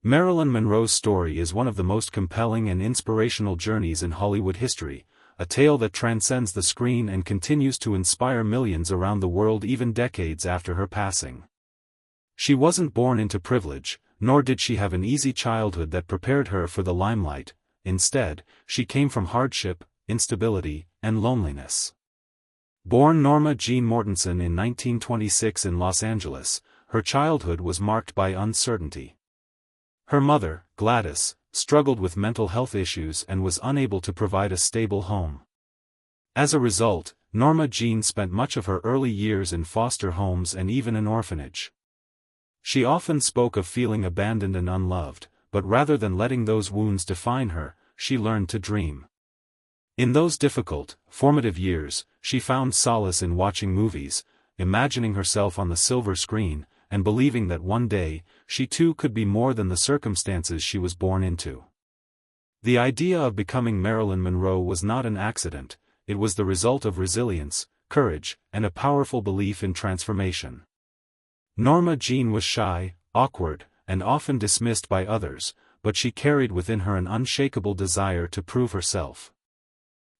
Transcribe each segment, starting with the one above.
Marilyn Monroe's story is one of the most compelling and inspirational journeys in Hollywood history, a tale that transcends the screen and continues to inspire millions around the world even decades after her passing. She wasn't born into privilege, nor did she have an easy childhood that prepared her for the limelight. Instead, she came from hardship, instability, and loneliness. Born Norma Jeane Mortensen in 1926 in Los Angeles, her childhood was marked by uncertainty. Her mother, Gladys, struggled with mental health issues and was unable to provide a stable home. As a result, Norma Jeane spent much of her early years in foster homes and even an orphanage. She often spoke of feeling abandoned and unloved, but rather than letting those wounds define her, she learned to dream. In those difficult, formative years, she found solace in watching movies, imagining herself on the silver screen, and believing that one day, she too could be more than the circumstances she was born into. The idea of becoming Marilyn Monroe was not an accident, it was the result of resilience, courage, and a powerful belief in transformation. Norma Jeane was shy, awkward, and often dismissed by others, but she carried within her an unshakable desire to prove herself.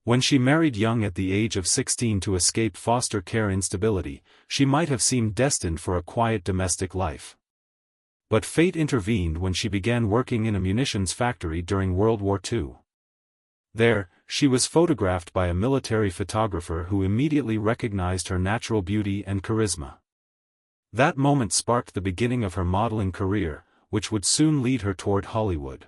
When she married young at the age of 16 to escape foster care instability, she might have seemed destined for a quiet domestic life. But fate intervened when she began working in a munitions factory during World War II. There, she was photographed by a military photographer who immediately recognized her natural beauty and charisma. That moment sparked the beginning of her modeling career, which would soon lead her toward Hollywood.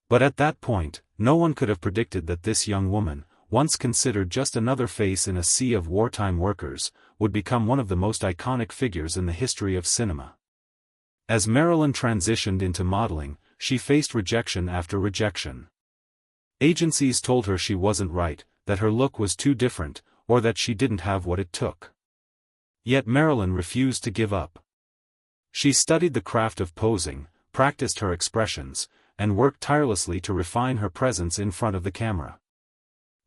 But at that point, no one could have predicted that this young woman, once considered just another face in a sea of wartime workers, would become one of the most iconic figures in the history of cinema. As Marilyn transitioned into modeling, she faced rejection after rejection. Agencies told her she wasn't right, that her look was too different, or that she didn't have what it took. Yet Marilyn refused to give up. She studied the craft of posing, practiced her expressions, and worked tirelessly to refine her presence in front of the camera.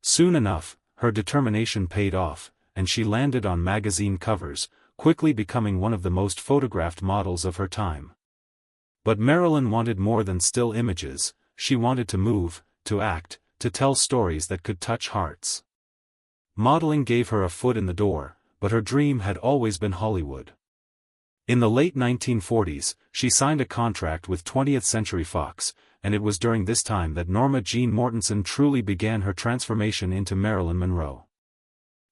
Soon enough, her determination paid off, and she landed on magazine covers, quickly becoming one of the most photographed models of her time. But Marilyn wanted more than still images, she wanted to move, to act, to tell stories that could touch hearts. Modeling gave her a foot in the door, but her dream had always been Hollywood. In the late 1940s, she signed a contract with 20th Century Fox, and it was during this time that Norma Jeane Mortensen truly began her transformation into Marilyn Monroe.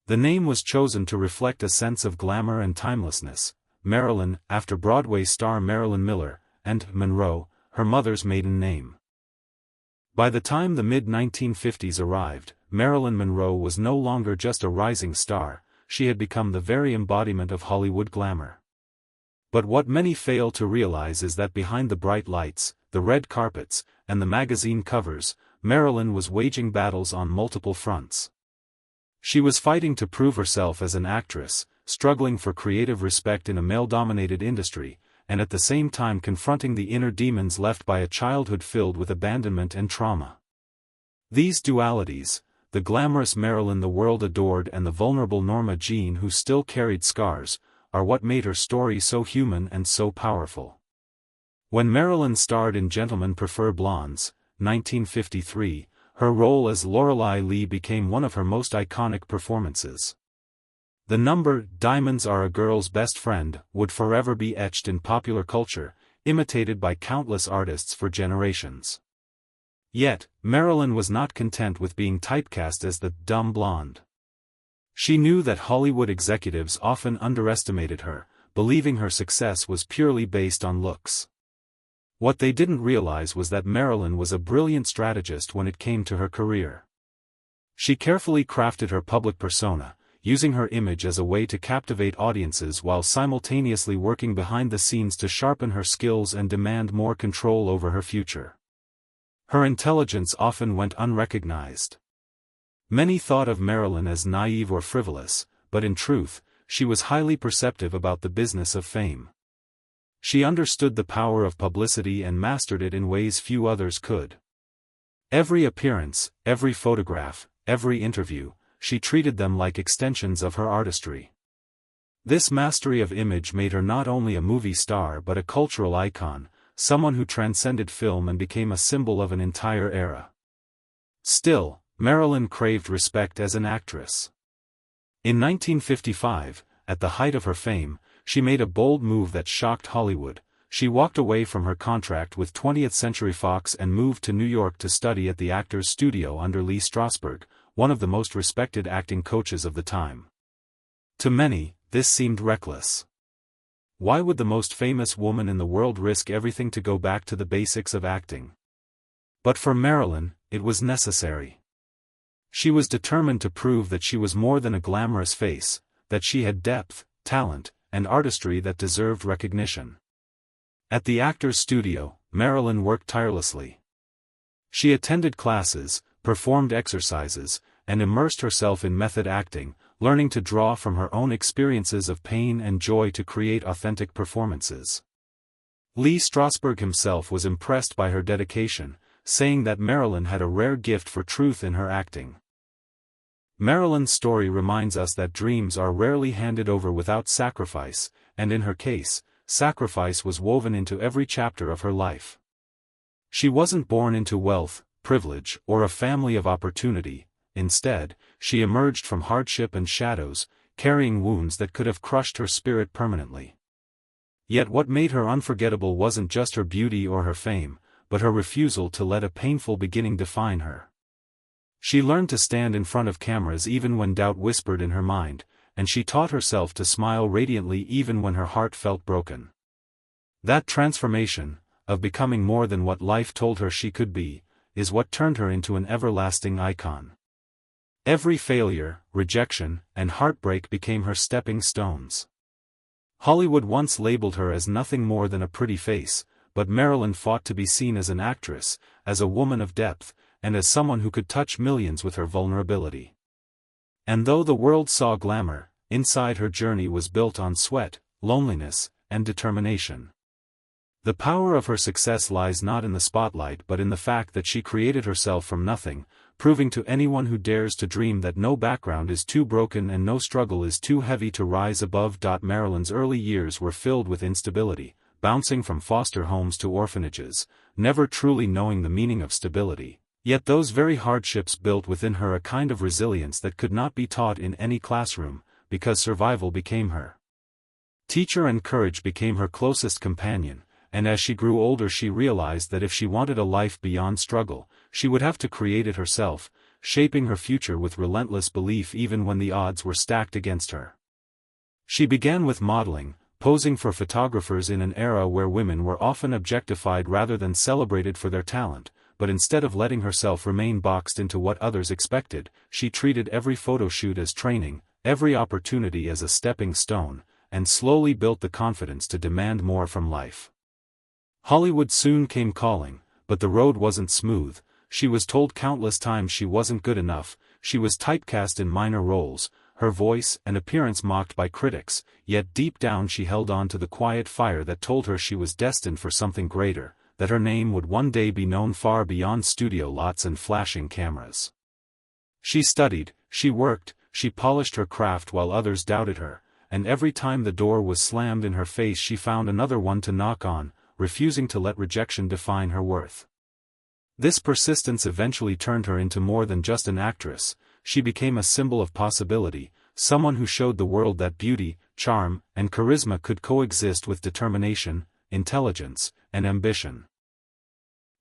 The name was chosen to reflect a sense of glamour and timelessness, Marilyn, after Broadway star Marilyn Miller, and Monroe, her mother's maiden name. By the time the mid-1950s arrived, Marilyn Monroe was no longer just a rising star, she had become the very embodiment of Hollywood glamour. But what many fail to realize is that behind the bright lights, the red carpets, and the magazine covers, Marilyn was waging battles on multiple fronts. She was fighting to prove herself as an actress, struggling for creative respect in a male-dominated industry, and at the same time confronting the inner demons left by a childhood filled with abandonment and trauma. These dualities, the glamorous Marilyn the world adored and the vulnerable Norma Jeane who still carried scars, are what made her story so human and so powerful. When Marilyn starred in Gentlemen Prefer Blondes, 1953, her role as Lorelei Lee became one of her most iconic performances. The number, "Diamonds Are a Girl's Best Friend," would forever be etched in popular culture, imitated by countless artists for generations. Yet, Marilyn was not content with being typecast as the dumb blonde. She knew that Hollywood executives often underestimated her, believing her success was purely based on looks. What they didn't realize was that Marilyn was a brilliant strategist when it came to her career. She carefully crafted her public persona, using her image as a way to captivate audiences while simultaneously working behind the scenes to sharpen her skills and demand more control over her future. Her intelligence often went unrecognized. Many thought of Marilyn as naive or frivolous, but in truth, she was highly perceptive about the business of fame. She understood the power of publicity and mastered it in ways few others could. Every appearance, every photograph, every interview, she treated them like extensions of her artistry. This mastery of image made her not only a movie star but a cultural icon, someone who transcended film and became a symbol of an entire era. Still, Marilyn craved respect as an actress. In 1955, at the height of her fame, she made a bold move that shocked Hollywood. She walked away from her contract with 20th Century Fox and moved to New York to study at the Actors Studio under Lee Strasberg, one of the most respected acting coaches of the time. To many, this seemed reckless. Why would the most famous woman in the world risk everything to go back to the basics of acting? But for Marilyn, it was necessary. She was determined to prove that she was more than a glamorous face, that she had depth, talent, and artistry that deserved recognition. At the Actors Studio, Marilyn worked tirelessly. She attended classes, performed exercises, and immersed herself in method acting, learning to draw from her own experiences of pain and joy to create authentic performances. Lee Strasberg himself was impressed by her dedication, saying that Marilyn had a rare gift for truth in her acting. Marilyn's story reminds us that dreams are rarely handed over without sacrifice, and in her case, sacrifice was woven into every chapter of her life. She wasn't born into wealth, privilege, or a family of opportunity. Instead, she emerged from hardship and shadows, carrying wounds that could have crushed her spirit permanently. Yet what made her unforgettable wasn't just her beauty or her fame, but her refusal to let a painful beginning define her. She learned to stand in front of cameras even when doubt whispered in her mind, and she taught herself to smile radiantly even when her heart felt broken. That transformation, of becoming more than what life told her she could be, is what turned her into an everlasting icon. Every failure, rejection, and heartbreak became her stepping stones. Hollywood once labeled her as nothing more than a pretty face, but Marilyn fought to be seen as an actress, as a woman of depth, and as someone who could touch millions with her vulnerability. And though the world saw glamour, inside her journey was built on sweat, loneliness, and determination. The power of her success lies not in the spotlight but in the fact that she created herself from nothing, proving to anyone who dares to dream that no background is too broken and no struggle is too heavy to rise above. Marilyn's early years were filled with instability, bouncing from foster homes to orphanages, never truly knowing the meaning of stability. Yet those very hardships built within her a kind of resilience that could not be taught in any classroom, because survival became her teacher and courage became her closest companion, and as she grew older she realized that if she wanted a life beyond struggle, she would have to create it herself, shaping her future with relentless belief even when the odds were stacked against her. She began with modeling, posing for photographers in an era where women were often objectified rather than celebrated for their talent. But instead of letting herself remain boxed into what others expected, she treated every photo shoot as training, every opportunity as a stepping stone, and slowly built the confidence to demand more from life. Hollywood soon came calling, but the road wasn't smooth. She was told countless times she wasn't good enough, she was typecast in minor roles, her voice and appearance mocked by critics, yet deep down she held on to the quiet fire that told her she was destined for something greater, that her name would one day be known far beyond studio lots and flashing cameras. She studied, she worked, she polished her craft while others doubted her, and every time the door was slammed in her face she found another one to knock on, refusing to let rejection define her worth. This persistence eventually turned her into more than just an actress. She became a symbol of possibility, someone who showed the world that beauty, charm, and charisma could coexist with determination, intelligence, and ambition.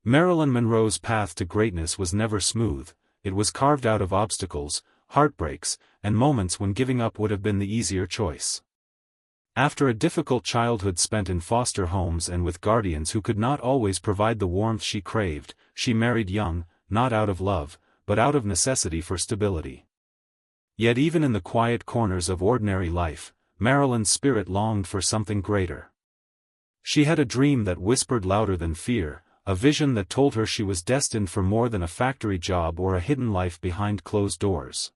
Marilyn Monroe's path to greatness was never smooth. It was carved out of obstacles, heartbreaks, and moments when giving up would have been the easier choice. After a difficult childhood spent in foster homes and with guardians who could not always provide the warmth she craved, she married young, not out of love, but out of necessity for stability. Yet even in the quiet corners of ordinary life, Marilyn's spirit longed for something greater. She had a dream that whispered louder than fear, a vision that told her she was destined for more than a factory job or a hidden life behind closed doors.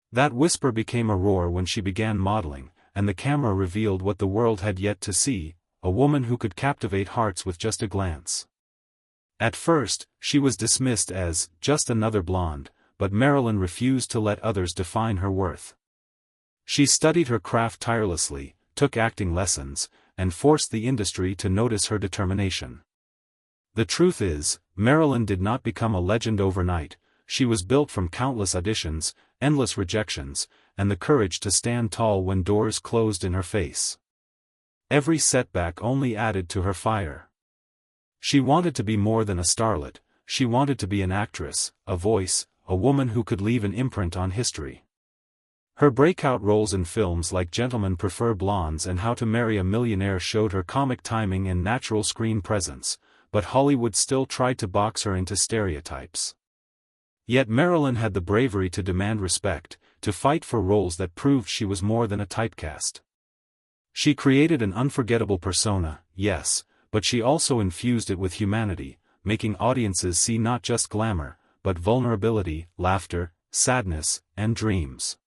That whisper became a roar when she began modeling, and the camera revealed what the world had yet to see, a woman who could captivate hearts with just a glance. At first, she was dismissed as just another blonde, but Marilyn refused to let others define her worth. She studied her craft tirelessly, took acting lessons, and forced the industry to notice her determination. The truth is, Marilyn did not become a legend overnight. She was built from countless auditions, endless rejections, and the courage to stand tall when doors closed in her face. Every setback only added to her fire. She wanted to be more than a starlet. She wanted to be an actress, a voice, a woman who could leave an imprint on history. Her breakout roles in films like Gentlemen Prefer Blondes and How to Marry a Millionaire showed her comic timing and natural screen presence, but Hollywood still tried to box her into stereotypes. Yet Marilyn had the bravery to demand respect, to fight for roles that proved she was more than a typecast. She created an unforgettable persona, yes, but she also infused it with humanity, making audiences see not just glamour, but vulnerability, laughter, sadness, and dreams.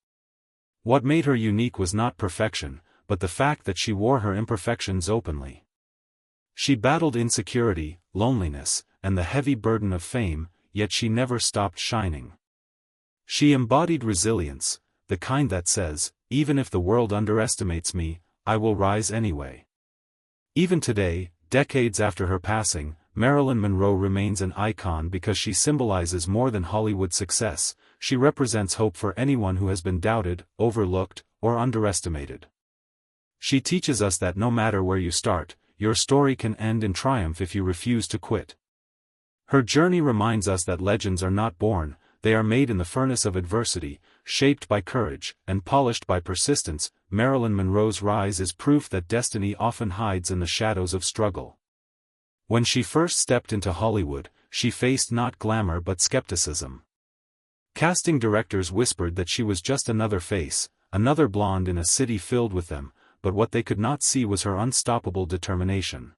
What made her unique was not perfection, but the fact that she wore her imperfections openly. She battled insecurity, loneliness, and the heavy burden of fame, yet she never stopped shining. She embodied resilience, the kind that says, even if the world underestimates me, I will rise anyway. Even today, decades after her passing, Marilyn Monroe remains an icon because she symbolizes more than Hollywood success. She represents hope for anyone who has been doubted, overlooked, or underestimated. She teaches us that no matter where you start, your story can end in triumph if you refuse to quit. Her journey reminds us that legends are not born, they are made in the furnace of adversity, shaped by courage, and polished by persistence. Marilyn Monroe's rise is proof that destiny often hides in the shadows of struggle. When she first stepped into Hollywood, she faced not glamour but skepticism. Casting directors whispered that she was just another face, another blonde in a city filled with them, but what they could not see was her unstoppable determination.